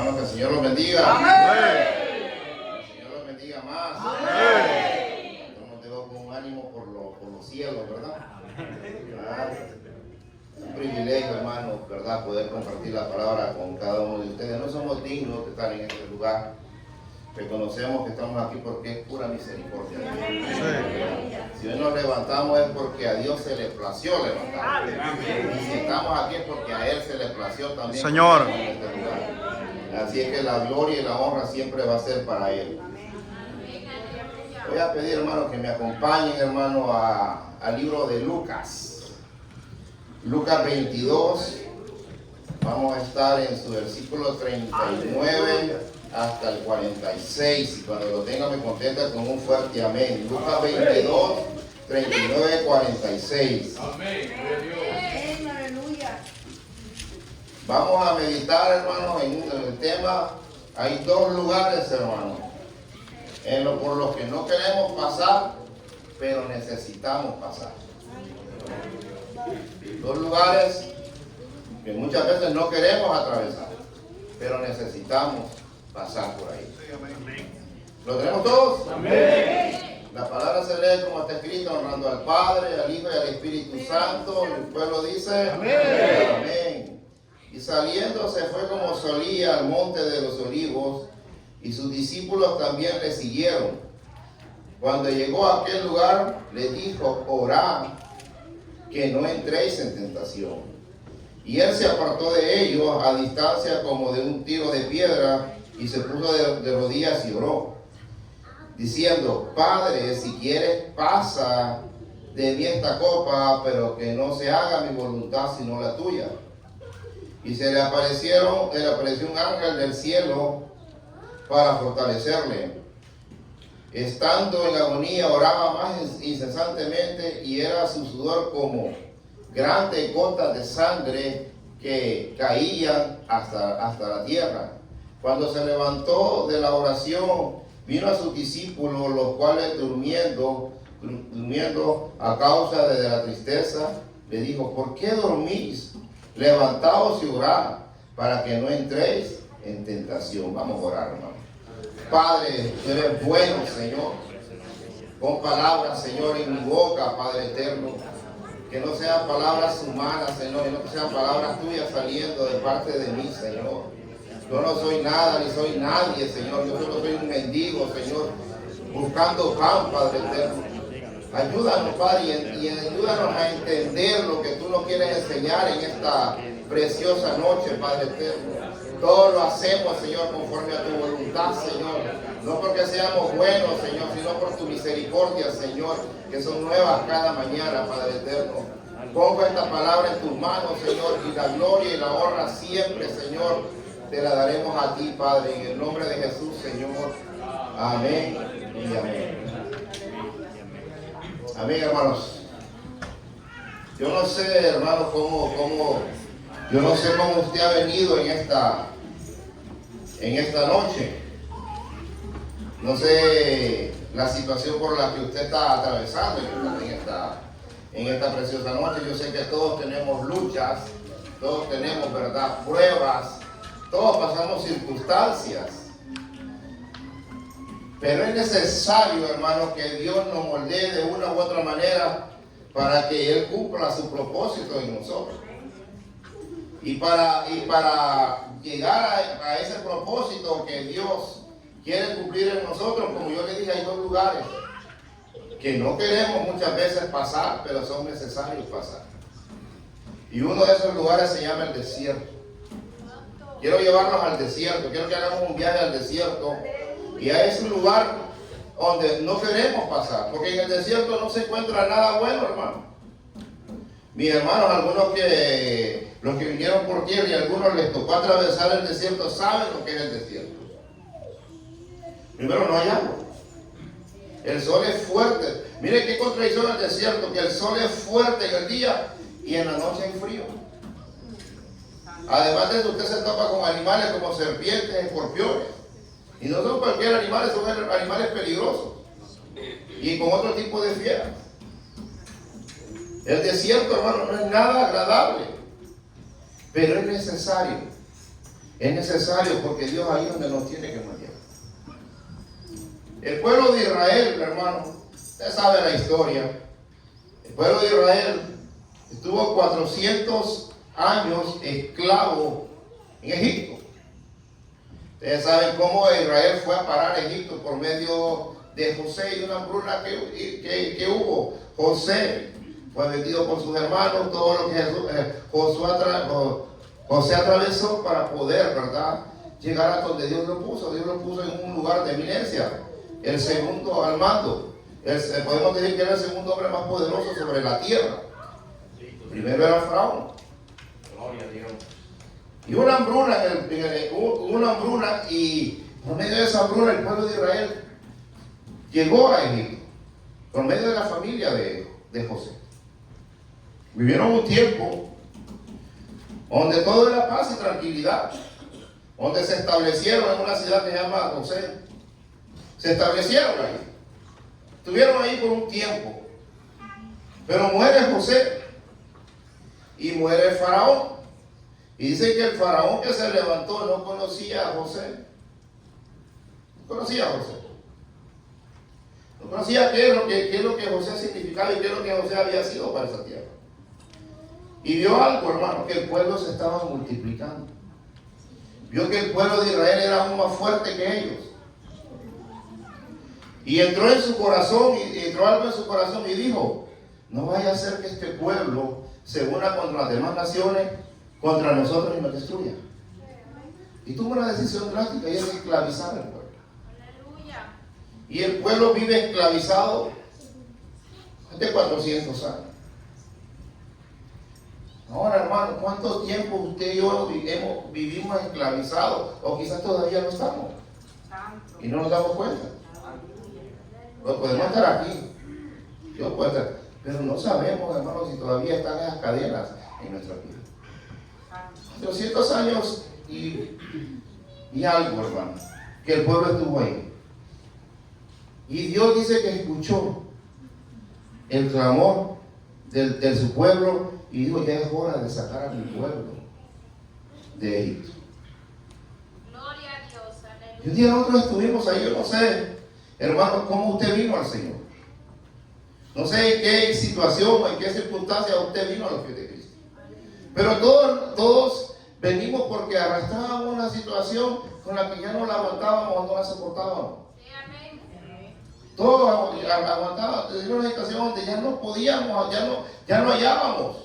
Hermanos, que el Señor los bendiga. Amén. Que el Señor los bendiga más. Amén. Nos dejó con ánimo por los cielos, ¿verdad? Es un privilegio, hermano, ¿verdad? Poder compartir la palabra con cada uno de ustedes. No somos dignos de estar en este lugar. Reconocemos que estamos aquí porque es pura misericordia. Si hoy nos levantamos es porque a Dios se le plació levantarnos. Y si estamos aquí es porque a Él se le plació también. Señor. En este lugar. Así es que la gloria y la honra siempre va a ser para Él. Voy a pedir, hermano, que me acompañen, hermano, al libro de Lucas. Lucas 22. Vamos a estar en su versículo 39 hasta el 46. Y cuando lo tenga me contesta con un fuerte amén. Lucas 22, 39, 46. Amén. Aleluya. Vamos a meditar, hermano, en el tema. Hay dos lugares, hermano, por los que no queremos pasar, pero necesitamos pasar. Dos lugares que muchas veces no queremos atravesar, pero necesitamos pasar por ahí. ¿Lo tenemos todos? Amén. La palabra se lee como está escrito, honrando al Padre, al Hijo y al Espíritu Santo. El pueblo dice: Amén. Amén. Y saliendo se fue como solía al monte de los olivos, y sus discípulos también le siguieron. Cuando llegó a aquel lugar, le dijo: orad, que no entréis en tentación. Y él se apartó de ellos a distancia como de un tiro de piedra, y se puso de rodillas y oró, diciendo: Padre, si quieres, pasa de mí esta copa, pero que no se haga mi voluntad sino la tuya. Y se le apareció un ángel del cielo para fortalecerle. Estando en agonía, oraba más incesantemente, y era su sudor como grandes gotas de sangre que caían hasta la tierra. Cuando se levantó de la oración, vino a sus discípulos, los cuales durmiendo a causa de la tristeza, le dijo: ¿por qué dormís? Levantaos y orad, para que no entréis en tentación. Vamos a orar, hermano. Padre, tú eres bueno, Señor. Pon palabras, Señor, en mi boca, Padre eterno. Que no sean palabras humanas, Señor, y no que sean palabras tuyas saliendo de parte de mí, Señor. Yo no soy nada, ni soy nadie, Señor. Yo solo soy un mendigo, Señor, buscando pan, Padre eterno. Ayúdanos, Padre, y ayúdanos a entender lo que tú nos quieres enseñar en esta preciosa noche, Padre eterno. Todo lo hacemos, Señor, conforme a tu voluntad, Señor. No porque seamos buenos, Señor, sino por tu misericordia, Señor, que son nuevas cada mañana, Padre eterno. Pongo esta palabra en tus manos, Señor, y la gloria y la honra siempre, Señor, te la daremos a ti, Padre, en el nombre de Jesús, Señor. Amén y amén. Amén, hermanos. Yo no sé, hermanos, yo no sé cómo usted ha venido en esta noche. No sé la situación por la que usted está atravesando en esta preciosa noche. Yo sé que todos tenemos luchas, todos tenemos, ¿verdad?, pruebas, todos pasamos circunstancias. Pero es necesario, hermanos, que Dios nos moldee de una u otra manera para que Él cumpla su propósito en nosotros. Y para llegar a ese propósito que Dios quiere cumplir en nosotros, como yo le dije, hay dos lugares que no queremos muchas veces pasar, pero son necesarios pasar. Y uno de esos lugares se llama el desierto. Quiero llevarlos al desierto, quiero que hagamos un viaje al desierto. Y es un lugar donde no queremos pasar, porque en el desierto no se encuentra nada bueno, hermano. Mis hermanos, los que vinieron por tierra y a algunos les tocó atravesar el desierto, saben lo que es el desierto. Primero, no hay agua. El sol es fuerte. Mire qué contradicción el desierto, que el sol es fuerte en el día y en la noche hay frío. Además de eso, usted se topa con animales como serpientes, escorpiones. Y no son cualquier animales, son animales peligrosos. Y con otro tipo de fieras. El desierto, hermano, no es nada agradable. Pero es necesario Es necesario porque Dios ahí es donde nos tiene que moldear. El pueblo de Israel, hermano, usted sabe la historia. El pueblo de Israel estuvo 400 años esclavo en Egipto. Ustedes saben cómo Israel fue a parar a Egipto por medio de José y una hambruna que hubo. José fue vendido por sus hermanos, todo lo que José atravesó para poder, ¿verdad?, llegar a donde Dios lo puso. Dios lo puso en un lugar de eminencia, el segundo al mando. Podemos decir que era el segundo hombre más poderoso sobre la tierra. Primero era Faraón. Gloria a Dios. Y una hambruna, una hambruna, y por medio de esa hambruna el pueblo de Israel llegó a Egipto, por medio de la familia de José. Vivieron un tiempo donde todo era paz y tranquilidad, donde se establecieron en una ciudad que se llama José. Se establecieron ahí. Estuvieron ahí por un tiempo. Pero muere José y muere el faraón. Y dice que el faraón que se levantó no conocía a José. No conocía a José. No conocía qué es lo que José significaba y qué es lo que José había sido para esa tierra. Y vio algo, hermano, que el pueblo se estaba multiplicando. Vio que el pueblo de Israel era aún más fuerte que ellos. Y entró en su corazón, y entró algo en su corazón y dijo: no vaya a ser que este pueblo se una contra las demás naciones, contra nosotros, y nos destruya. Y tuvo una decisión drástica, y es esclavizar al pueblo. Y el pueblo vive esclavizado hace 400 años. Ahora, hermano, ¿cuánto tiempo usted y yo vivimos esclavizados? O quizás todavía no estamos y no nos damos cuenta. Pues podemos estar aquí, yo puedo estar, pero no sabemos, hermano, si todavía están esas cadenas en nuestra vida. 200 años y algo, hermano, que el pueblo estuvo ahí. Y Dios dice que escuchó el clamor de su pueblo y dijo: ya es hora de sacar a mi pueblo de Egipto. Gloria a Dios, aleluya. Y un día nosotros estuvimos ahí, yo no sé, hermano, cómo usted vino al Señor. No sé en qué situación o en qué circunstancia usted vino a los pies de Cristo. Pero todos venimos porque arrastrábamos una situación con la que ya no la aguantábamos o no la soportábamos. Sí, amén. Todos aguantábamos, teníamos una situación donde ya no podíamos, ya no hallábamos.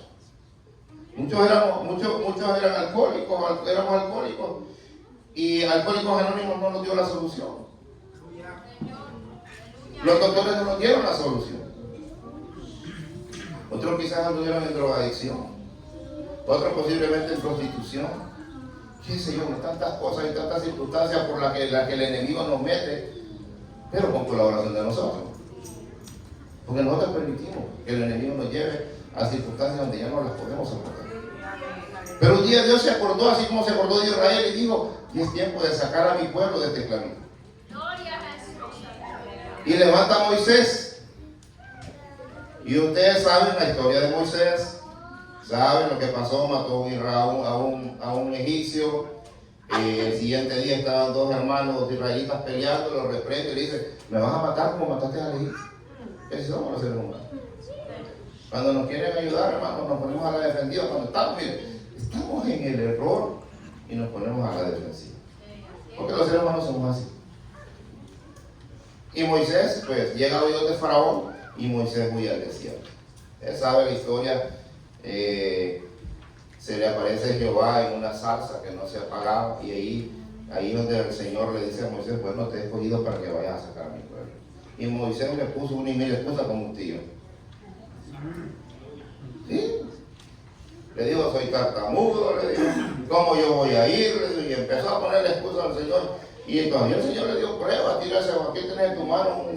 Muchos eran alcohólicos, éramos alcohólicos, y Alcohólicos Anónimos no nos dio la solución. Los doctores no nos dieron la solución. Otros quizás anduvieron en drogadicción, otros posiblemente en prostitución, qué sé yo, tantas cosas y tantas circunstancias por las que el enemigo nos mete, pero con colaboración de nosotros. Porque nosotros permitimos que el enemigo nos lleve a circunstancias donde ya no las podemos soportar. Pero un día Dios se acordó, así como se acordó de Israel, y dijo: y es tiempo de sacar a mi pueblo de esta esclavitud. Gloria a Jesús. Y levanta a Moisés. Y ustedes saben la historia de Moisés. Saben lo que pasó: mató a un egipcio. El siguiente día estaban dos hermanos israelitas peleando, los reprende y le dice: ¿me vas a matar como mataste al egipcio? Esos somos los seres humanos. Cuando nos quieren ayudar, hermanos, nos ponemos a la defensiva. Cuando estamos en el error y nos ponemos a la defensiva. Porque los seres humanos somos así. Y Moisés, pues, llega a oídos de Faraón y Moisés huye al desierto. Él sabe la historia. Se le aparece Jehová en una zarza que no se apagaba, y ahí donde el Señor le dice a Moisés: bueno, te he escogido para que vayas a sacar a mi pueblo. Y Moisés le puso una y mil excusas como un tío. ¿Sí? Le dijo: soy tartamudo, le dijo, ¿cómo yo voy a ir? Le dijo, y empezó a ponerle excusa al Señor. Y todavía el Señor le dio prueba: tírase, aquí tienes en tu mano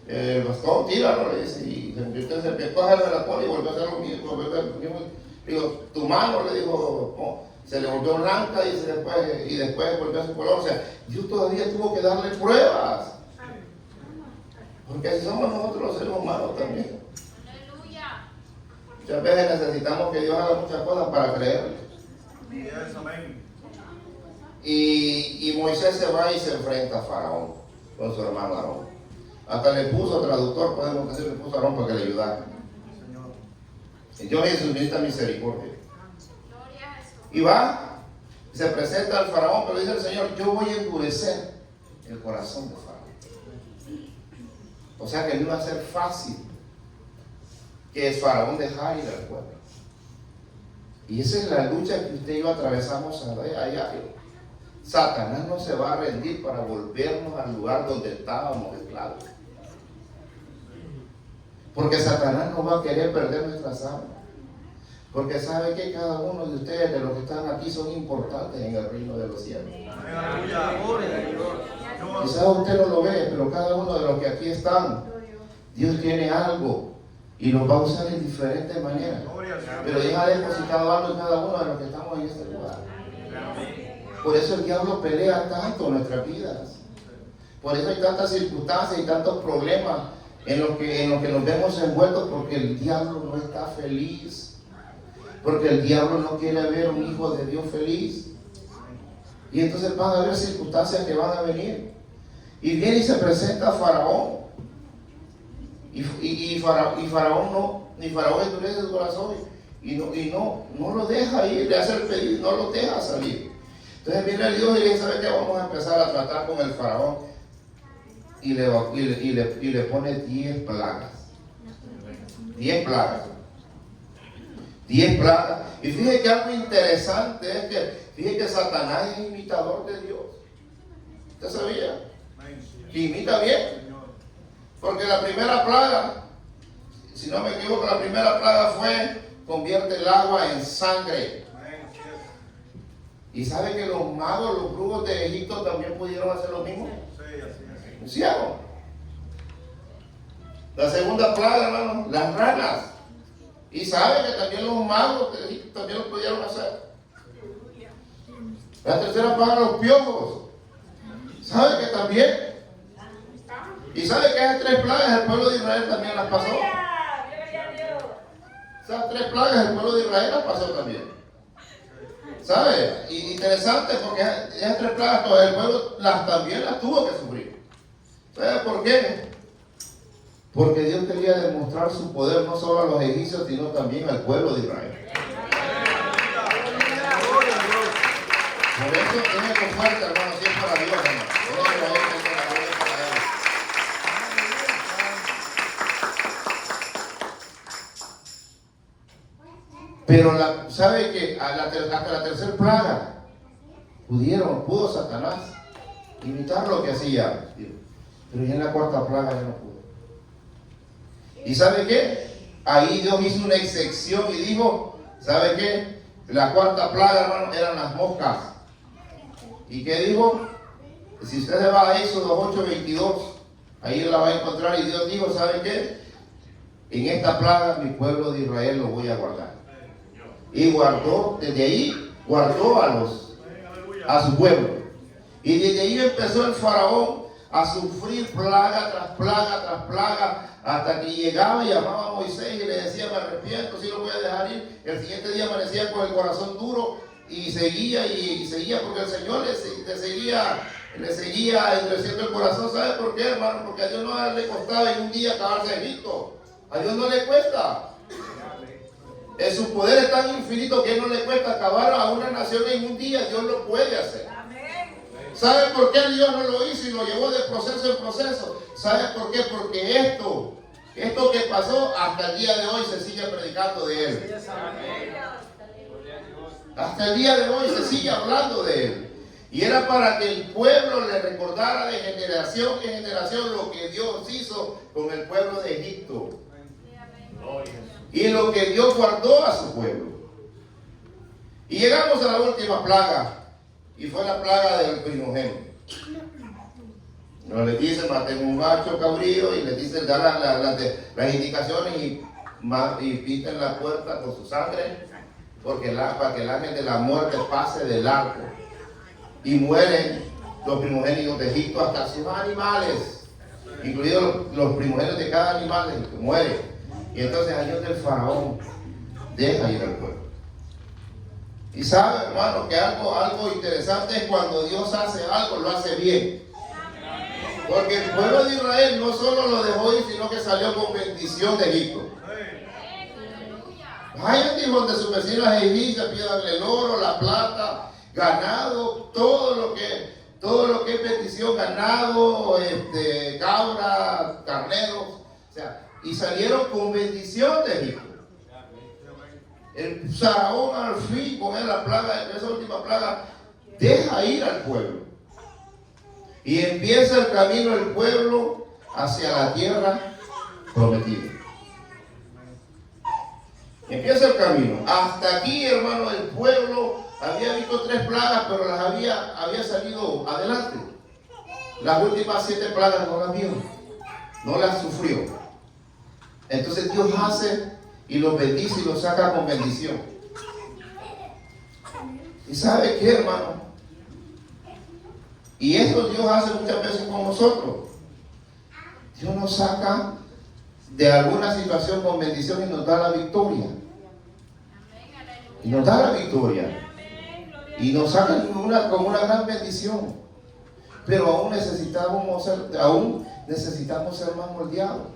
el bastón, tíralo, le dice. Y entonces empezó a hacerle la cola y volvió a hacer lo mismo. Digo, tu mano, le dijo, se le volvió blanca y después volvió a su color. O sea, Dios todavía tuvo que darle pruebas. Porque así somos nosotros los seres humanos también. Aleluya. Muchas veces necesitamos que Dios haga muchas cosas para creerle. Y Moisés se va y se enfrenta a Faraón con su hermano Aarón. Hasta le puso traductor, podemos decir, le puso a Aarón para que le ayudara. Y Dios Jesús necesita misericordia. Gloria a Jesús. Y va, se presenta al Faraón, pero dice el Señor, yo voy a endurecer el corazón de Faraón. O sea que no iba a ser fácil que el Faraón dejara ir al pueblo. Y esa es la lucha que usted y yo atravesamos allá. Satanás no se va a rendir para volvernos al lugar donde estábamos esclavos. Porque Satanás no va a querer perder nuestras almas. Porque sabe que cada uno de ustedes, de los que están aquí, son importantes en el reino de los cielos. Quizás usted no lo ve, pero cada uno de los que aquí están, Dios tiene algo y los va a usar en diferentes maneras. Pero Dios ha depositado algo en cada uno de los que estamos en este lugar. Por eso el diablo pelea tanto en nuestras vidas. Por eso hay tantas circunstancias y tantos problemas en los que nos vemos envueltos, porque el diablo no está feliz. Porque el diablo no quiere ver un hijo de Dios feliz. Y entonces van a haber circunstancias que van a venir. Y viene y se presenta a Faraón. Y Faraón endurece su corazón y no lo deja ir, le hace el pedido, no lo deja salir. Entonces viene el Dios y le dice, ¿sabe qué? Vamos a empezar a tratar con el Faraón. Y le pone 10 plagas. 10 plagas. 10 plagas. Y fíjese que algo interesante es que Satanás es imitador de Dios. ¿Usted sabía? Que imita bien. Porque la primera plaga, si no me equivoco, la primera plaga fue: convierte el agua en sangre. Y sabe que los magos, los brujos de Egipto también pudieron hacer lo mismo. Un ciego. La segunda plaga, hermano, las ranas. Y sabe que también los magos de Egipto también lo pudieron hacer. La tercera plaga, los piojos. Sabe que también. Y sabe que esas 3 plagas el pueblo de Israel también las pasó. Esas 3 plagas el pueblo de Israel las pasó también. ¿Sabe? Y interesante, porque esas 3 plagas todo el pueblo también las tuvo que sufrir. ¿Sabe por qué? Porque Dios quería demostrar su poder no solo a los egipcios, sino también al pueblo de Israel. Por eso tiene fuerte, hermano, si es para Dios, hermano. Pero sabe que hasta la tercera plaga pudo Satanás imitar lo que hacía, pero ya en la cuarta plaga ya no pudo. ¿Y sabe qué? Ahí Dios hizo una excepción y dijo, ¿sabe qué? La cuarta plaga, hermano, eran las moscas. ¿Y qué dijo? Si usted se va a Éxodo 8:22, ahí la va a encontrar, y Dios dijo, ¿sabe qué? En esta plaga mi pueblo de Israel lo voy a guardar. Y guardó, desde ahí guardó a su pueblo. Y desde ahí empezó el Faraón a sufrir plaga tras plaga tras plaga, hasta que llegaba y llamaba a Moisés y le decía, me arrepiento, si lo voy a dejar ir. El siguiente día amanecía con el corazón duro y seguía porque el Señor le seguía endureciendo el corazón. ¿Sabe por qué, hermano? Porque a Dios no le costaba en un día acabarse Egipto. A Dios no le cuesta. Su poder es tan infinito que no le cuesta acabar a una nación en un día. Dios lo puede hacer. ¿Sabe por qué Dios no lo hizo y lo llevó de proceso en proceso? ¿Sabe por qué? Porque esto que pasó hasta el día de hoy se sigue predicando de Él. Hasta el día de hoy se sigue hablando de Él. Y era para que el pueblo le recordara de generación en generación lo que Dios hizo con el pueblo de Egipto. Y lo que Dios guardó a su pueblo. Y llegamos a la última plaga. Y fue la plaga del primogénito. No le dice, maten un macho cabrío, y le dice, dan las indicaciones y pinten la puerta con su sangre, para que el ángel de la muerte pase del arco. Y mueren los primogénitos de Egipto, hasta sus animales, incluidos los primogénitos de cada animal que muere. Y entonces ahí es donde el Faraón deja ir al pueblo. Y sabe, hermano, que algo interesante es cuando Dios hace algo, lo hace bien. Porque el pueblo de Israel no solo lo dejó ir, sino que salió con bendición de Egipto. Vayan, dijo, de sus vecinos egipcios, pídanle el oro, la plata, ganado, todo lo que es bendición, ganado, cabras, carneros, o sea, y salieron con bendición de Egipto. El faraón al fin, con él la plaga, esa última plaga, deja ir al pueblo. Y empieza el camino del pueblo hacia la tierra prometida. Empieza el camino. Hasta aquí, hermano, el pueblo había visto 3 plagas, pero las había salido adelante. Las últimas 7 plagas no las vio, no las sufrió. Entonces Dios hace y los bendice y los saca con bendición. ¿Y sabe qué, hermano? Y eso Dios hace muchas veces con nosotros. Dios nos saca de alguna situación con bendición y nos da la victoria. Y nos da la victoria. Y nos saca con una gran bendición. Pero aún necesitamos ser más moldeados.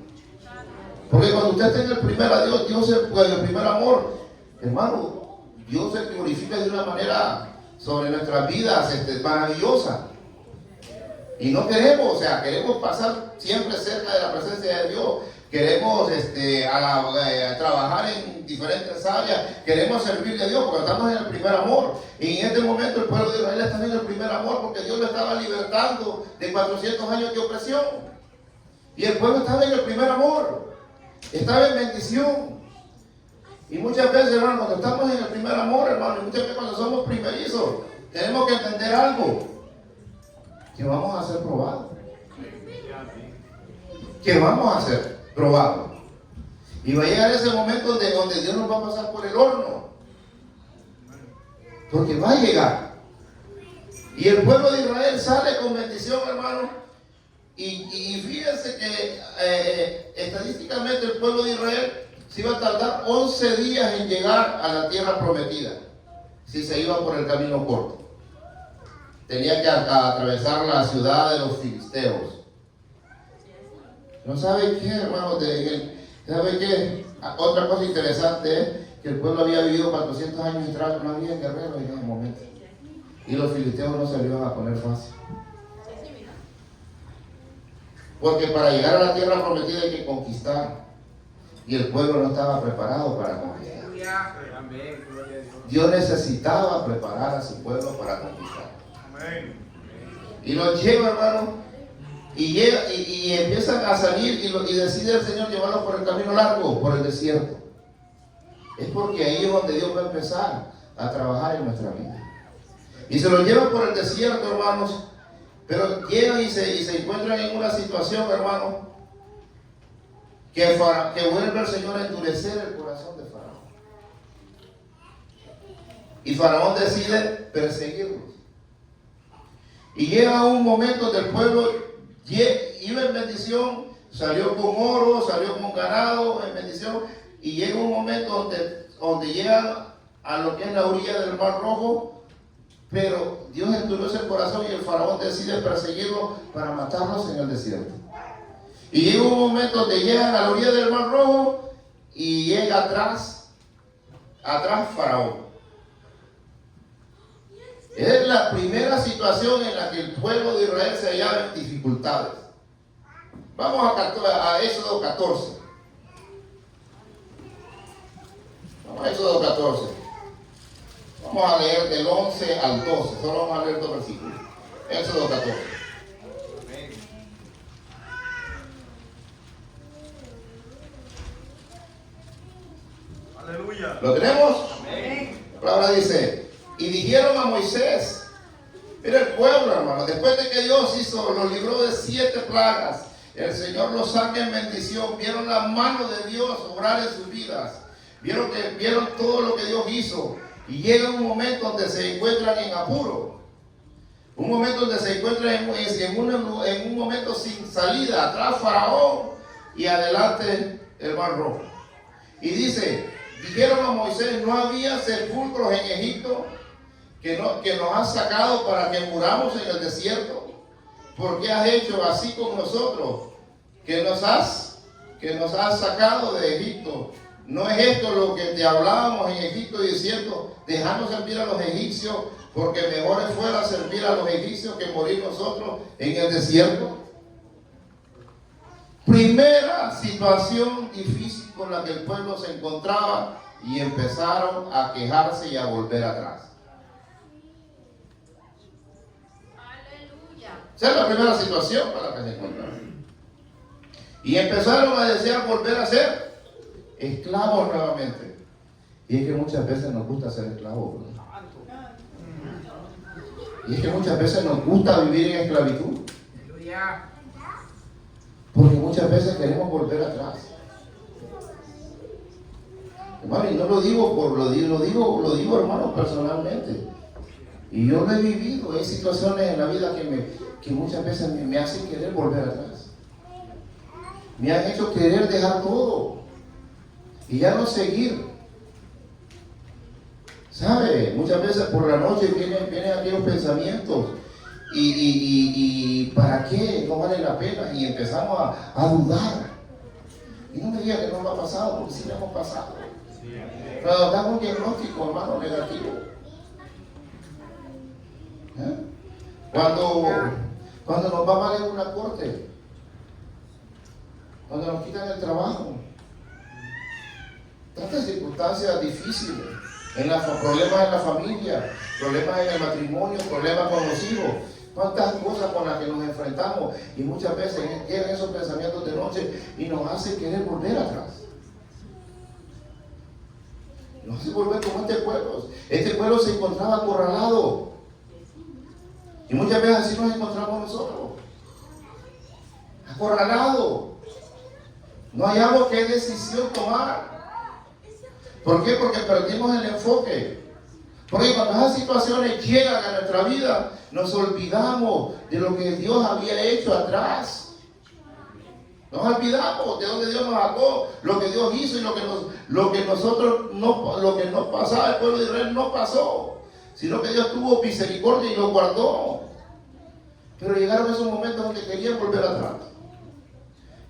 Porque cuando usted tenga el primer adiós, el primer amor, hermano, Dios se glorifica de una manera sobre nuestras vidas maravillosa. Y no queremos, queremos pasar siempre cerca de la presencia de Dios. Queremos trabajar en diferentes áreas. Queremos servirle a Dios porque estamos en el primer amor. Y en este momento el pueblo de Israel está en el primer amor porque Dios lo estaba libertando de 400 años de opresión. Y el pueblo estaba en el primer amor. Estaba en bendición. Y muchas veces, hermano, cuando estamos en el primer amor, hermano, y muchas veces cuando somos primerizos, tenemos que entender algo. Que vamos a ser probados. Que vamos a ser probados. Y va a llegar ese momento donde Dios nos va a pasar por el horno. Porque va a llegar. Y el pueblo de Israel sale con bendición, hermano. Y fíjense que estadísticamente el pueblo de Israel se iba a tardar 11 días en llegar a la tierra prometida. Si se iba por el camino corto. Tenía que atravesar la ciudad de los filisteos. ¿No sabe qué, hermano? ¿Sabe qué? Otra cosa interesante es que el pueblo había vivido 400 años atrás, no había guerreros en ese momento. Y los filisteos no se lo iban a poner fácil. Porque para llegar a la tierra prometida hay que conquistar. Y el pueblo no estaba preparado para conquistar. Dios necesitaba preparar a su pueblo para conquistar. Y los lleva, hermano, y empiezan a salir y decide el Señor llevarlos por el camino largo, por el desierto. Es porque ahí es donde Dios va a empezar a trabajar en nuestra vida. Y se los lleva por el desierto, hermanos, pero llegan y se encuentran en una situación, hermano, que vuelve el Señor a endurecer el corazón de Faraón. Y Faraón decide perseguirlos. Y llega un momento donde el pueblo iba en bendición, salió con oro, salió con ganado en bendición, y llega un momento donde llegan a lo que es la orilla del Mar Rojo, pero Dios endurece el corazón y el faraón decide perseguirlos para matarlos en el desierto. Y llega un momento donde llegan a la orilla del Mar Rojo y llega atrás Faraón. Es la primera situación en la que el pueblo de Israel se hallaba en dificultades. Vamos a Éxodo 14. Vamos a Éxodo 14. Vamos a leer del 11 al 12. Solo vamos a leer 2 versículos. Éxodo 14. Aleluya. ¿Lo tenemos? Amén. La palabra dice: y dijeron a Moisés, mira el pueblo, hermano, después de que Dios los libró de 7 plagas, el Señor los saca en bendición, vieron la mano de Dios obrar en sus vidas, vieron todo lo que Dios hizo, y llega un momento donde se encuentran en apuro, un momento donde se encuentran en un momento sin salida, atrás Faraón y adelante el Mar Rojo. Y dice: dijeron a Moisés, ¿no había sepulcros en Egipto que nos has sacado para que muramos en el desierto? ¿Por qué has hecho así con nosotros? Que nos has sacado de Egipto. ¿No es esto lo que te hablábamos en Egipto diciendo, dejando servir a los egipcios, porque mejor fuera servir a los egipcios que morir nosotros en el desierto? Primera situación difícil con la que el pueblo se encontraba, y empezaron a quejarse y a volver atrás. Aleluya. Esa es la primera situación para la que se encontraron. Y empezaron a desear volver a ser esclavos nuevamente. Y es que muchas veces nos gusta ser esclavos, ¿verdad? Y es que muchas veces nos gusta vivir en esclavitud. Porque muchas veces queremos volver atrás. Hermano, y no lo digo lo digo hermano personalmente. Y yo lo he vivido. Hay situaciones en la vida que muchas veces me hacen querer volver atrás. Me han hecho querer dejar todo y ya no seguir. ¿Sabe? Muchas veces por la noche vienen aquellos pensamientos. Y ¿para qué? No vale la pena. Y empezamos a dudar. Y no me diga que no lo ha pasado, porque sí lo hemos pasado. Pero nos damos un diagnóstico, hermano, negativo. Cuando nos va mal en una corte, cuando nos quitan el trabajo, tantas circunstancias difíciles, problemas en la familia, problemas en el matrimonio, problemas con los hijos, cuántas cosas con las que nos enfrentamos, y muchas veces llegan esos pensamientos de noche y nos hacen querer volver atrás. Nos hace volver como este pueblo. Este pueblo se encontraba acorralado. Y muchas veces así nos encontramos nosotros. Acorralados. No hallamos qué decisión tomar. ¿Por qué? Porque perdimos el enfoque. Porque cuando esas situaciones llegan a nuestra vida, nos olvidamos de lo que Dios había hecho atrás. Nos olvidamos de donde Dios nos sacó, lo que Dios hizo y lo que no pasaba el pueblo de Israel no pasó, sino que Dios tuvo misericordia y lo guardó. Pero llegaron esos momentos donde querían volver atrás.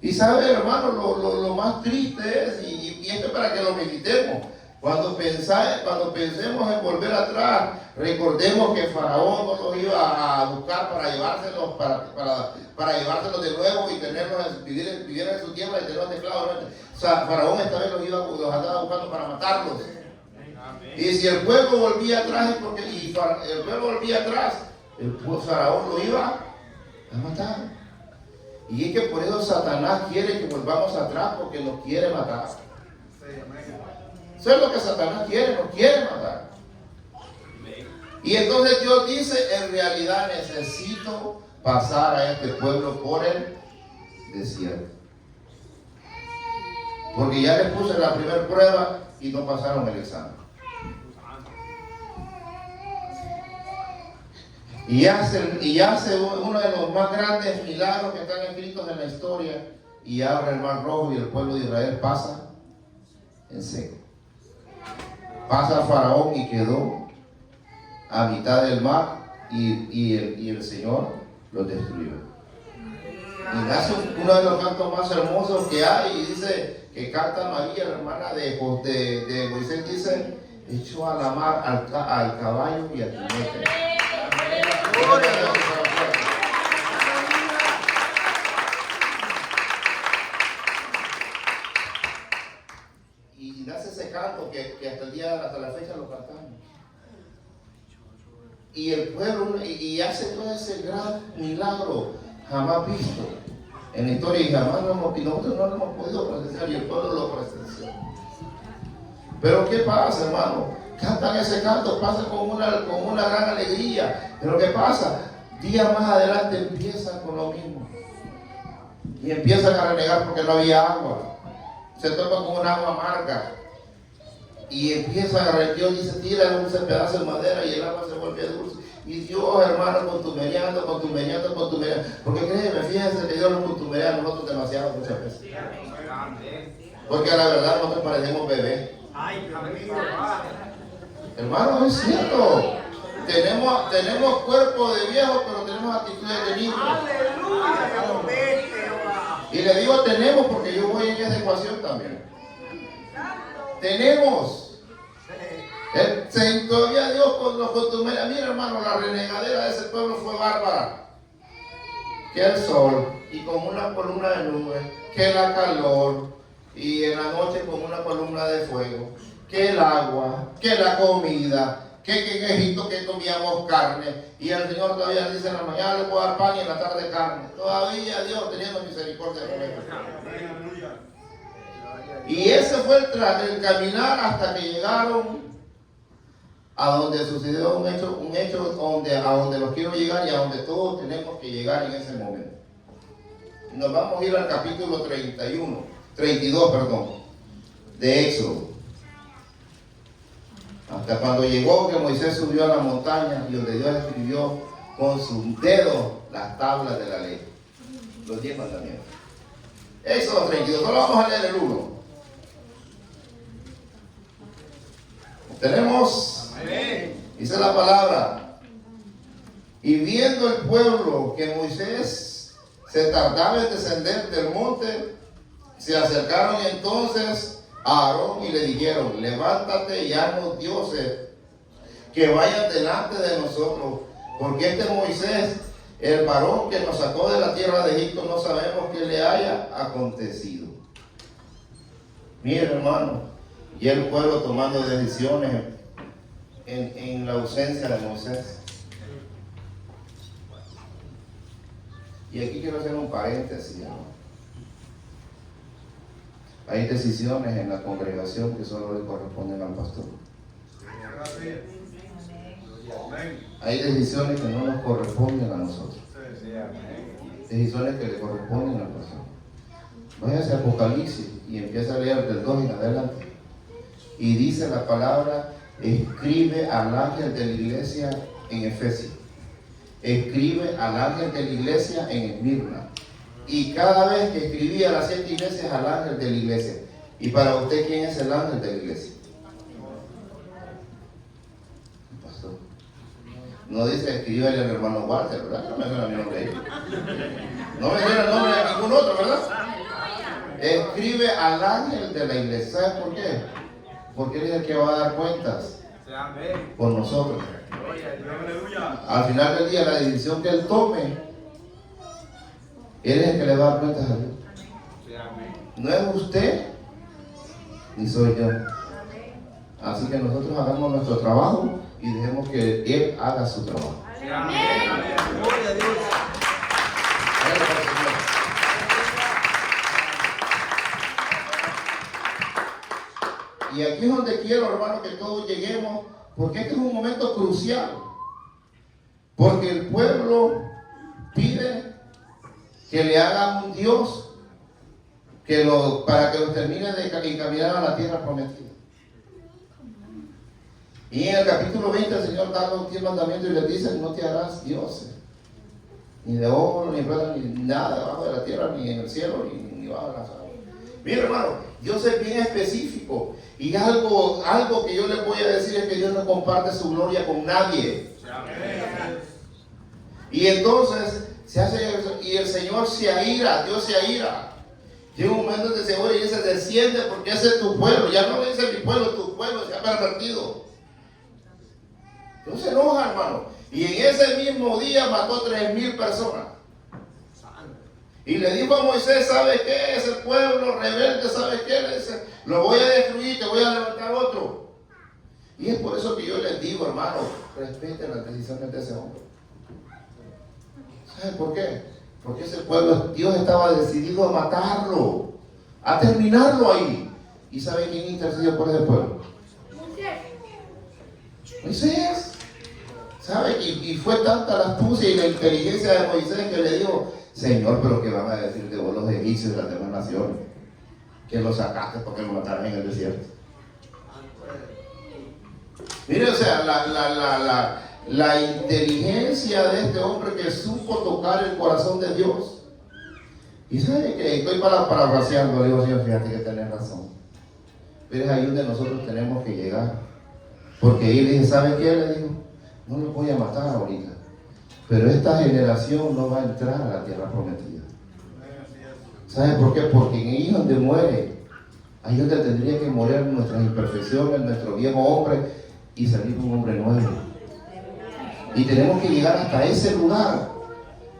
Y sabe, hermano, lo más triste es, y esto es para que lo meditemos, cuando pensemos en volver atrás, recordemos que Faraón no los iba a buscar para llevárselos, para llevárselos de nuevo y tenerlos, vivir en su tierra y tenerlos de esclavos. O sea, Faraón esta vez los andaba buscando para matarlos. Y si el pueblo volvía atrás, es porque el pueblo volvía atrás, el Faraón lo iba a matar. Y es que por eso Satanás quiere que volvamos atrás, porque nos quiere matar. Eso es lo que Satanás quiere, nos quiere matar. Y entonces Dios dice, en realidad necesito pasar a este pueblo por el desierto. Porque ya les puse la primera prueba y no pasaron el examen. Y hace uno de los más grandes milagros que están escritos en la historia, y abre el mar rojo y el pueblo de Israel pasa en seco. Pasa Faraón y quedó a mitad del mar, y el Señor los destruyó. Y nace uno de los cantos más hermosos que hay, y dice que canta María, la hermana de Moisés, dice, echó a la mar al caballo y al jinete. Y nace ese canto que hasta la fecha lo cantamos. Y el pueblo, y hace todo ese gran milagro jamás visto en la historia, y jamás nosotros no lo hemos podido presenciar, y el pueblo lo presenció. Pero ¿qué pasa, hermano? Cantan ese canto, pasan con una gran alegría. Pero ¿qué pasa? Días más adelante empiezan con lo mismo. Y empiezan a renegar porque no había agua. Se topan con un agua amarga. Y empiezan a renegar. Dios dice, tira un pedazo de madera y el agua se vuelve dulce. Y Dios, hermano, contumereando. Porque créeme, fíjense que Dios nos contumerea a nosotros demasiado muchas veces. Porque a la verdad nosotros parecemos bebés. Hermano, es cierto. tenemos cuerpo de viejo, pero tenemos actitudes de niño. Y le digo tenemos porque yo voy en esa ecuación también. Tenemos. Todavía Dios con los costumbre. Mira, hermano, la renegadera de ese pueblo fue bárbara. Que el sol, y con una columna de nube, que la calor, y en la noche con una columna de fuego, que el agua, que la comida, que en Egipto que comíamos carne, y el Señor todavía dice en la mañana le puedo dar pan y en la tarde carne. Todavía Dios teniendo misericordia con ellos. Y ese fue el caminar hasta que llegaron a donde sucedió un hecho a donde los quiero llegar y a donde todos tenemos que llegar en ese momento. Nos vamos a ir al capítulo 32, de Éxodo. Hasta cuando llegó que Moisés subió a la montaña y donde Dios escribió con sus dedos las tablas de la ley, los 10 mandamientos. Éxodo 32, solo vamos a leer el 1. Tenemos, dice la palabra, y viendo el pueblo que Moisés se tardaba en descender del monte, se acercaron entonces a Aarón y le dijeron: levántate y haznos dioses que vayan delante de nosotros, porque este Moisés, el varón que nos sacó de la tierra de Egipto, no sabemos qué le haya acontecido. Mira, hermano, y el pueblo tomando decisiones en la ausencia de Moisés. Y aquí quiero hacer un paréntesis, hermano. Hay decisiones en la congregación que solo le corresponden al pastor. Hay decisiones que no nos corresponden a nosotros. Decisiones que le corresponden al pastor. Váyase a Apocalipsis y empieza a leer del 2 en adelante. Y dice la palabra: escribe al ángel de la iglesia en Efesios. Escribe al ángel de la iglesia en Esmirna. Y cada vez que escribía a las 7 iglesias, al ángel de la iglesia. Y para usted, ¿quién es el ángel de la iglesia? El pastor. No dice escríbele al hermano Walter, ¿verdad? No me suena mi nombre ahí. No me suena el nombre de ningún otro, ¿verdad? Escribe al ángel de la iglesia. ¿Sabe por qué? Porque él es el que va a dar cuentas por nosotros. Al final del día, la decisión que él tome, él es el que le va a dar cuentas a Dios. No es usted ni soy yo. Así que nosotros hagamos nuestro trabajo y dejemos que él haga su trabajo. Y aquí es donde quiero, hermano, que todos lleguemos, porque este es un momento crucial. Porque el pueblo pide que le hagan un Dios para que los termine de encaminar a la tierra prometida. Y en el capítulo 20 el Señor da los 10 mandamientos y les dice: no te harás dioses, ni de oro, ni de plata, ni nada debajo de la tierra, ni en el cielo, ni bajo de las aguas. Mira, hermano, Dios es bien específico. Y algo que yo les voy a decir es que Dios no comparte su gloria con nadie. Y entonces se hace, y el Señor se aira, Dios se aira. Llega un momento donde se oye y dice: desciende, porque ese es tu pueblo. Ya no le dice mi pueblo, tu pueblo se ha pervertido. Dios se enoja, hermano. Y en ese mismo día mató 3,000 personas. Y le dijo a Moisés: ¿sabe qué? Ese pueblo rebelde, ¿sabe qué? Le dice: lo voy a destruir, te voy a levantar otro. Y es por eso que yo les digo, hermano, respeten las decisiones de ese hombre. ¿Sabe por qué? Porque ese pueblo, Dios estaba decidido a matarlo, a terminarlo ahí. ¿Y sabe quién intercedió por ese pueblo? Moisés. ¿Sabe? Y fue tanta la astucia y la inteligencia de Moisés que le dijo: Señor, pero ¿qué van a decir de vos los egipcios y las demás naciones? Que lo sacaste porque lo mataron en el desierto. Mire, o sea, la inteligencia de este hombre que supo tocar el corazón de Dios. Y sabe que estoy parafraseando, le digo: Señor, fíjate que tenés razón. Pero es ahí donde nosotros tenemos que llegar. Porque él le dice: ¿sabe qué? Le dijo: no los voy a matar ahorita. Pero esta generación no va a entrar a la tierra prometida. ¿Sabe por qué? Porque ahí donde muere, ahí donde tendría que morir nuestras imperfecciones, nuestro viejo hombre, y salir un hombre nuevo. Y tenemos que llegar hasta ese lugar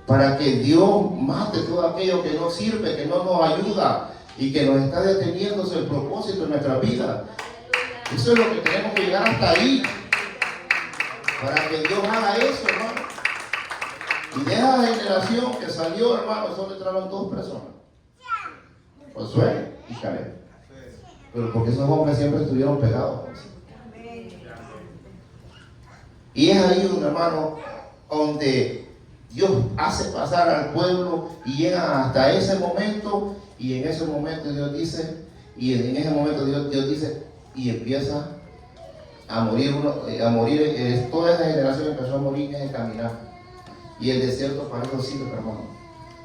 para que Dios mate todo aquello que no sirve, que no nos ayuda y que nos está deteniendo el propósito de nuestra vida. Eso es lo que tenemos que llegar hasta ahí, para que Dios haga eso, hermano. Y de esa generación que salió, hermano, solo entraron 2 personas: Josué y Caleb. Pero porque esos hombres siempre estuvieron pegados. Y es ahí, hermano, donde Dios hace pasar al pueblo y llega hasta ese momento, y en ese momento Dios dice, Dios dice, y empieza a morir toda esa generación empezó a morir en el caminar. Y el desierto para eso sirve, hermano,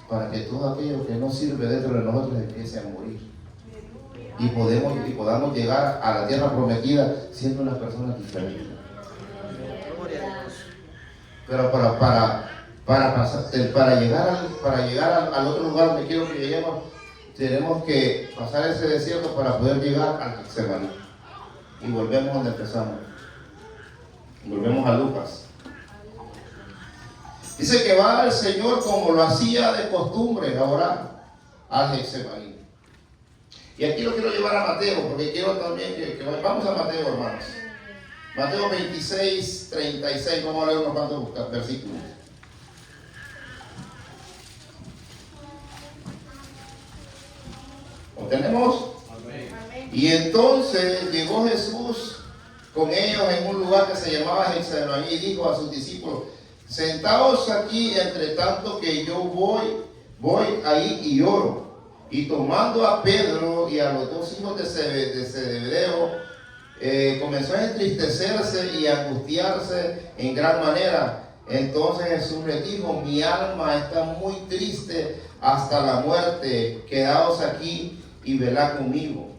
para que todo aquello que no sirve dentro de nosotros empiece a morir. Y podamos llegar a la tierra prometida siendo unas personas diferentes. Pero para llegar al otro lugar donde quiero que lleguemos, tenemos que pasar ese desierto para poder llegar al Getsemaní. Y volvemos donde empezamos. Volvemos a Lucas. Dice que va el Señor como lo hacía de costumbre a orar al Getsemaní. Y aquí lo quiero llevar a Mateo, porque quiero también que vamos a Mateo, hermanos. Mateo 26, 36, vamos a leer unos cuantos versículos. ¿Lo tenemos? Amén. Y entonces llegó Jesús con ellos en un lugar que se llamaba Getsemaní y dijo a sus discípulos: sentaos aquí, entre tanto que yo voy ahí y oro. Y tomando a Pedro y a los 2 hijos de Zebedeo, comenzó a entristecerse y a angustiarse en gran manera. Entonces Jesús les dijo: mi alma está muy triste hasta la muerte, quedaos aquí y velad conmigo.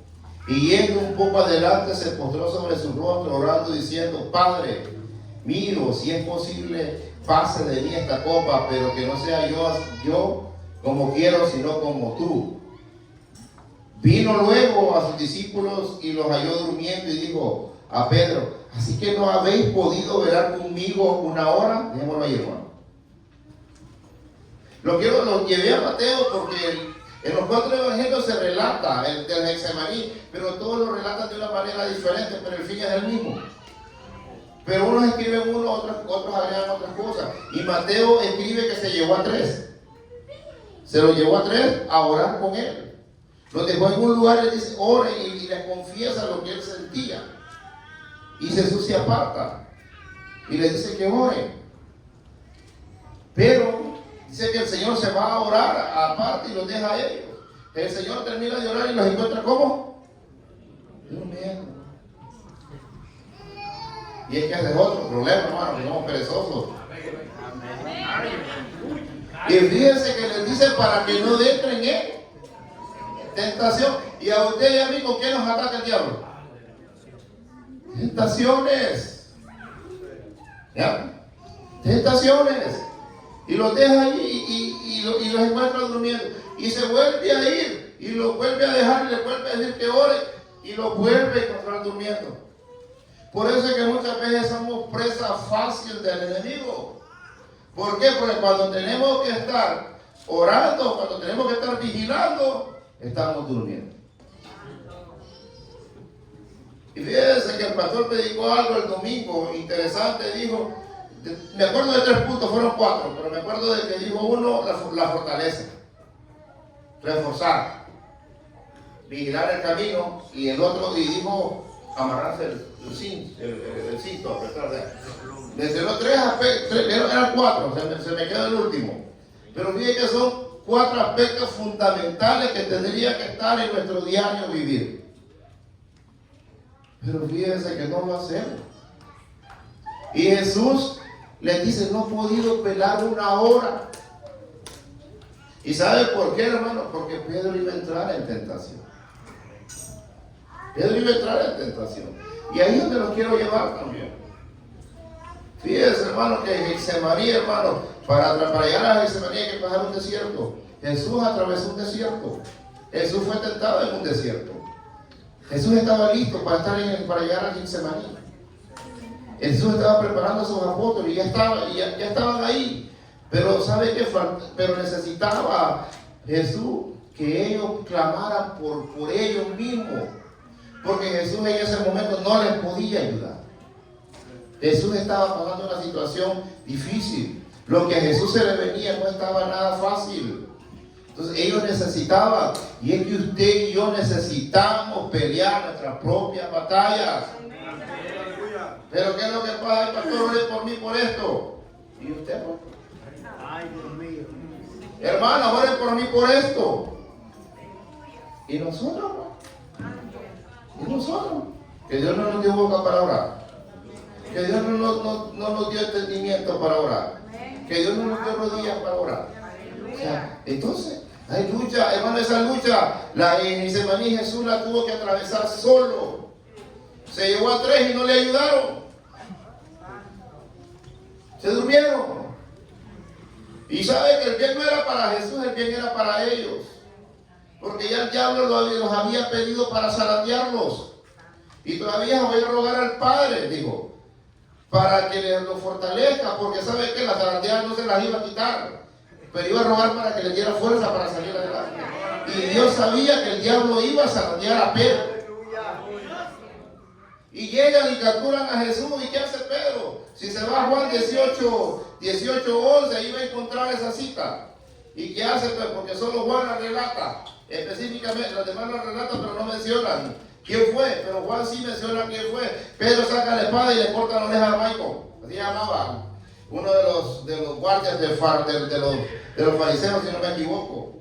Y yendo un poco adelante, se postró sobre su rostro, orando, diciendo: Padre mío, si es posible, pase de mí esta copa, pero que no sea yo como quiero, sino como tú. Vino luego a sus discípulos y los halló durmiendo y dijo a Pedro: ¿así que no habéis podido velar conmigo una hora? Dejémoslo ahí, hermano. Lo llevé a Mateo porque en los 4 evangelios se relata el del Getsemaní, pero todos lo relatan de una manera diferente, pero el fin es el mismo. Pero unos escriben uno, otros agregan otras cosas. Y Mateo escribe que se llevó a 3. Se lo llevó a 3 a orar con él. Los dejó en un lugar y dice: oren, y les confiesa lo que él sentía. Y Jesús se aparta y le dice que oren. Pero dice que el Señor se va a orar aparte y los deja a ellos. El Señor termina de orar y los encuentra ¿cómo? Durmiendo. Y es que ese es otro problema, hermano, que somos perezosos. Y fíjense que les dice para que no entren en tentación. Y a usted y a mí, ¿con qué nos ataca el diablo? Tentaciones. ¿Ya? Tentaciones. Y los deja ahí y los encuentra durmiendo. Y se vuelve a ir y los vuelve a dejar y le vuelve a decir que ore y los vuelve a encontrar durmiendo. Por eso es que muchas veces somos presa fácil del enemigo. ¿Por qué? Porque cuando tenemos que estar orando, cuando tenemos que estar vigilando, estamos durmiendo. Y fíjense que el pastor predicó algo el domingo interesante. Dijo, me acuerdo de 3 puntos, fueron 4, pero me acuerdo de que dijo uno: la fortaleza, reforzar, vigilar el camino, y el otro, y dijo amarrarse el cinto, apretar. Desde los 3 aspectos, eran 4, se me queda el último. Pero fíjense que son 4 aspectos fundamentales que tendría que estar en nuestro diario vivir. Pero fíjense que no lo hacemos. Y Jesús les dice: no he podido velar una hora. ¿Y sabe por qué, hermano? Porque Pedro iba a entrar en tentación. Pedro iba a entrar en tentación. Y ahí es donde los quiero llevar también. Fíjese, hermano, que Getsemaní, hermano, para llegar a Getsemaní hay que pasar un desierto. Jesús atravesó un desierto. Jesús fue tentado en un desierto. Jesús estaba listo para llegar a Getsemaní. Jesús estaba preparando a sus apóstoles y ya estaban ahí. Pero ¿sabe qué falta? Pero necesitaba Jesús que ellos clamaran por ellos mismos. Porque Jesús en ese momento no les podía ayudar. Jesús estaba pasando una situación difícil. Lo que a Jesús se le venía no estaba nada fácil. Entonces ellos necesitaban, y es que usted y yo necesitamos pelear nuestras propias batallas. Pero ¿qué es lo que pasa? El pastor, ore por mí por esto. ¿Y usted por qué? Ay, Dios mío. Hermana, ore por mí por esto. ¿Y nosotros? ¿Y nosotros? Que Dios no nos dio boca para orar. Que Dios no nos dio entendimiento para orar. Que Dios no nos dio rodillas para orar. O sea, entonces, hay lucha, hermano, esa lucha, en Getsemaní Jesús la tuvo que atravesar solo. Se llevó a 3 y no le ayudaron. Se durmieron. Y sabe que el bien no era para Jesús, el bien era para ellos. Porque ya el diablo los había pedido para zarandearlos. Y todavía voy a rogar al Padre, dijo, para que los fortalezca, porque sabe que las zarandeadas no se las iba a quitar, pero iba a rogar para que les diera fuerza para salir adelante. Y Dios sabía que el diablo iba a zarandear a Pedro. Y llegan y capturan a Jesús. ¿Y qué hace Pedro? Si se va a Juan 18:11, ahí va a encontrar esa cita. ¿Y qué hace? Pues porque solo Juan la relata. Específicamente, los demás la relatan, pero no mencionan quién fue. Pero Juan sí menciona quién fue. Pedro saca la espada y le corta la oreja a Michael. Así llamaba uno de los guardias de los fariseos, si no me equivoco.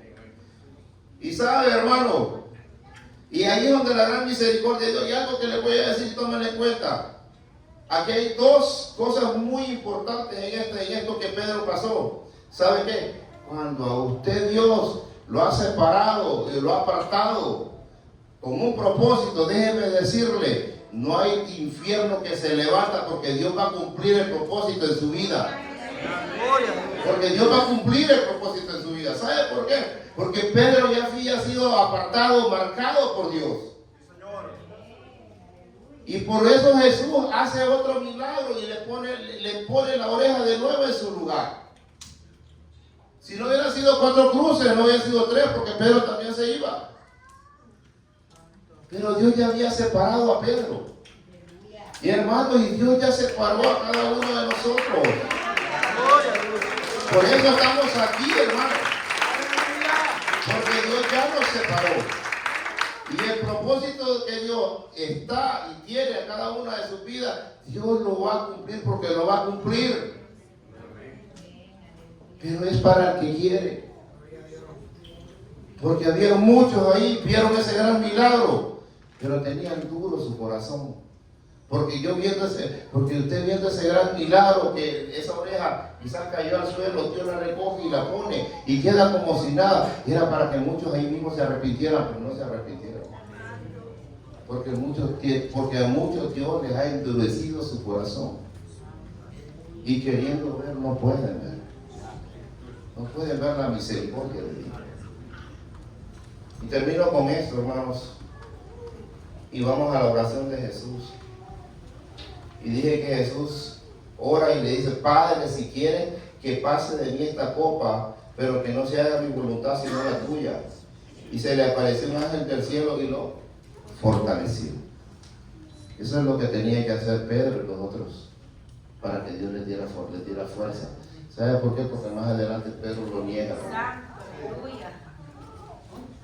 Y sabe, hermano, y ahí es donde la gran misericordia de Dios. Y algo que le voy a decir, tómenle en cuenta. Aquí hay 2 cosas muy importantes en esto que Pedro pasó. ¿Sabe qué? Cuando a usted Dios lo ha separado y lo ha apartado con un propósito, déjeme decirle, no hay infierno que se levanta, porque Dios va a cumplir el propósito en su vida. Porque Dios va a cumplir el propósito en su vida. ¿Sabe por qué? Porque Pedro ya había sido apartado, marcado por Dios. Y por eso Jesús hace otro milagro y le pone la oreja de nuevo en su lugar. Si no hubieran sido 4 cruces, no hubieran sido 3, porque Pedro también se iba. Pero Dios ya había separado a Pedro. Y hermanos, y Dios ya separó a cada uno de nosotros. Por eso estamos aquí, hermanos. Porque Dios ya nos separó. Y el propósito que Dios está y tiene a cada una de sus vidas, Dios lo va a cumplir, porque lo va a cumplir. Pero es para el que quiere. Porque había muchos ahí, vieron ese gran milagro, pero tenían duro su corazón. Porque usted viendo ese gran milagro, que esa oreja quizás cayó al suelo, Dios la recoge y la pone y queda como si nada. Era para que muchos ahí mismos se arrepintieran, pero no se arrepintieron. Porque a muchos Dios les ha endurecido su corazón. Y queriendo ver, no pueden ver. No pueden ver la misericordia de Dios. Y termino con esto, hermanos. Y vamos a la oración de Jesús. Y dije que Jesús ora y le dice: Padre, si quieres que pase de mí esta copa, pero que no se haga mi voluntad sino la tuya. Y se le apareció un ángel del cielo y lo fortaleció. Eso es lo que tenía que hacer Pedro y los otros, para que Dios les diera fuerza. ¿Sabe por qué? Porque más adelante Pedro lo niega.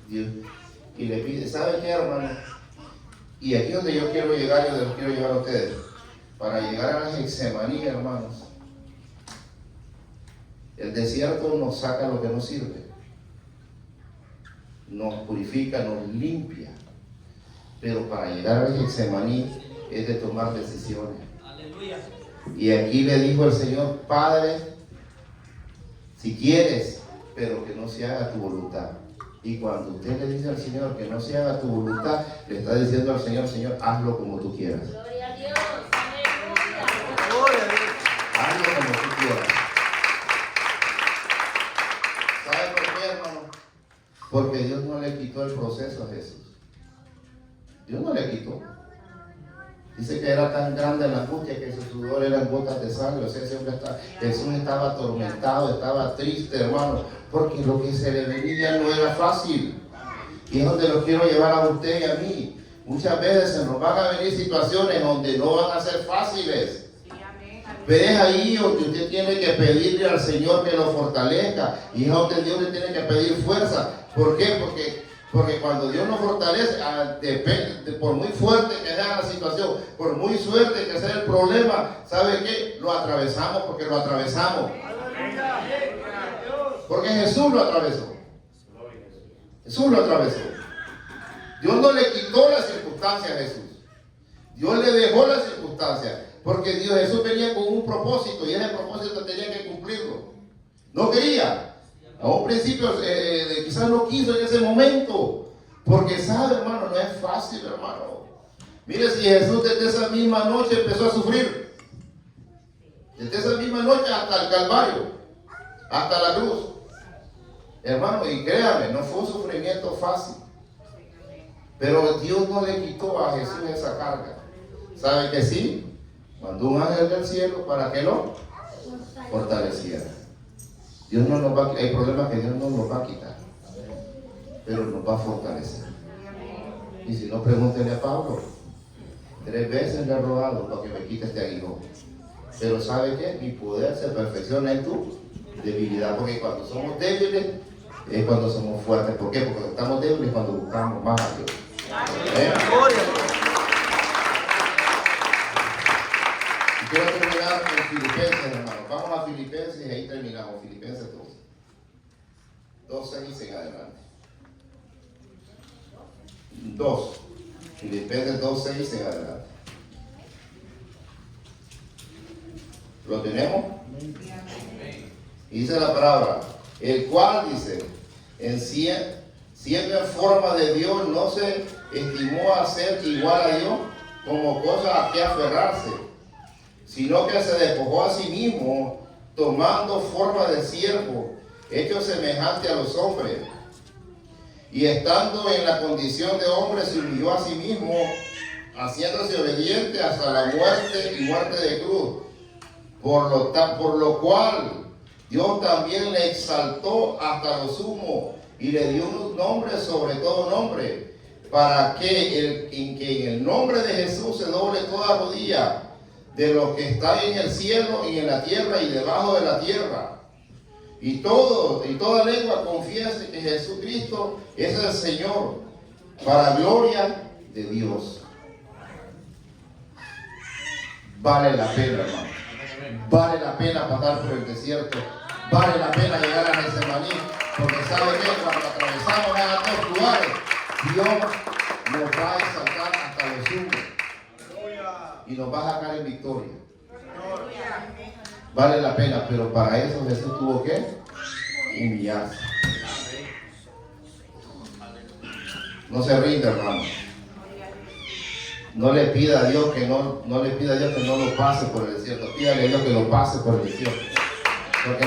Dios, y le pide, ¿sabe qué, hermano? Y aquí es donde yo quiero llegar, yo los quiero llevar a ustedes. Para llegar a la Getsemaní, hermanos, el desierto nos saca lo que nos sirve, nos purifica, nos limpia. Pero para llegar a la Getsemaní es de tomar decisiones. Aleluya. Y aquí le dijo el Señor: Padre, si quieres, pero que no se haga tu voluntad. Y cuando usted le dice al Señor que no se haga tu voluntad, le está diciendo al Señor: Señor, hazlo como tú quieras. Gloria a Dios. Aleluya. Porque Dios no le quitó el proceso a Jesús. Dios no le quitó. Dice que era tan grande la angustia que su sudor eran gotas de sangre. O sea, Jesús estaba atormentado, estaba triste, hermano, porque lo que se le venía no era fácil. Y es donde lo quiero llevar a usted y a mí. Muchas veces se nos van a venir situaciones donde no van a ser fáciles. Pero es ahí donde usted tiene que pedirle al Señor que lo fortalezca. Y es donde Dios le tiene que pedir fuerza. ¿Por qué? Porque cuando Dios nos fortalece, por muy fuerte que sea la situación, por muy fuerte que sea el problema, ¿sabe qué? Lo atravesamos porque lo atravesamos. Porque Jesús lo atravesó. Jesús lo atravesó. Dios no le quitó las circunstancias a Jesús. Dios le dejó las circunstancias. Porque Jesús venía con un propósito y ese propósito tenía que cumplirlo. No quería. A un principio quizás no quiso en ese momento. Porque sabe, hermano, no es fácil, hermano. Mire, si Jesús desde esa misma noche empezó a sufrir. Desde esa misma noche hasta el Calvario. Hasta la cruz. Hermano, y créame, no fue un sufrimiento fácil. Pero Dios no le quitó a Jesús esa carga. ¿Sabe que sí? Mandó un ángel del cielo para que lo fortaleciera. Dios no nos va a, hay problemas que Dios no nos va a quitar, pero nos va a fortalecer. Y si no, pregúntenle a Pablo. 3 veces le he rogado para que me quite este aguijón. Pero ¿sabe qué? Mi poder se perfecciona en tu debilidad. Porque cuando somos débiles es cuando somos fuertes. ¿Por qué? Porque cuando estamos débiles es cuando buscamos más a Dios. Y quiero terminar con Filipenses, hermano. Vamos a Filipenses y ahí terminamos. Filipenses 2. 2:6 en adelante. 2. Filipenses 2:6 en adelante. ¿Lo tenemos? Y dice la palabra, el cual dice, siendo en forma de Dios, no se estimó a ser igual a Dios como cosa a que aferrarse, sino que se despojó a sí mismo, tomando forma de siervo, hecho semejante a los hombres. Y estando en la condición de hombre, se humilló a sí mismo, haciéndose obediente hasta la muerte y muerte de cruz. Por lo cual Dios también le exaltó hasta lo sumo y le dio un nombre sobre todo nombre, para que en el nombre de Jesús se doble toda rodilla de los que están en el cielo y en la tierra y debajo de la tierra. Y toda lengua confiese que Jesucristo es el Señor, para gloria de Dios. Vale la pena, hermano. Vale la pena pasar por el desierto. Vale la pena llegar a Getsemaní. Porque sabe que cuando atravesamos a estos lugares, Dios nos va a exaltar hasta lo sumo. Y nos va a sacar en victoria. Vale la pena, pero para eso Jesús tuvo que humillarse. No se rinda, hermano. No le pida a Dios que no le pida a Dios que no lo pase por el desierto. Pídale a Dios que lo pase por el desierto. Porque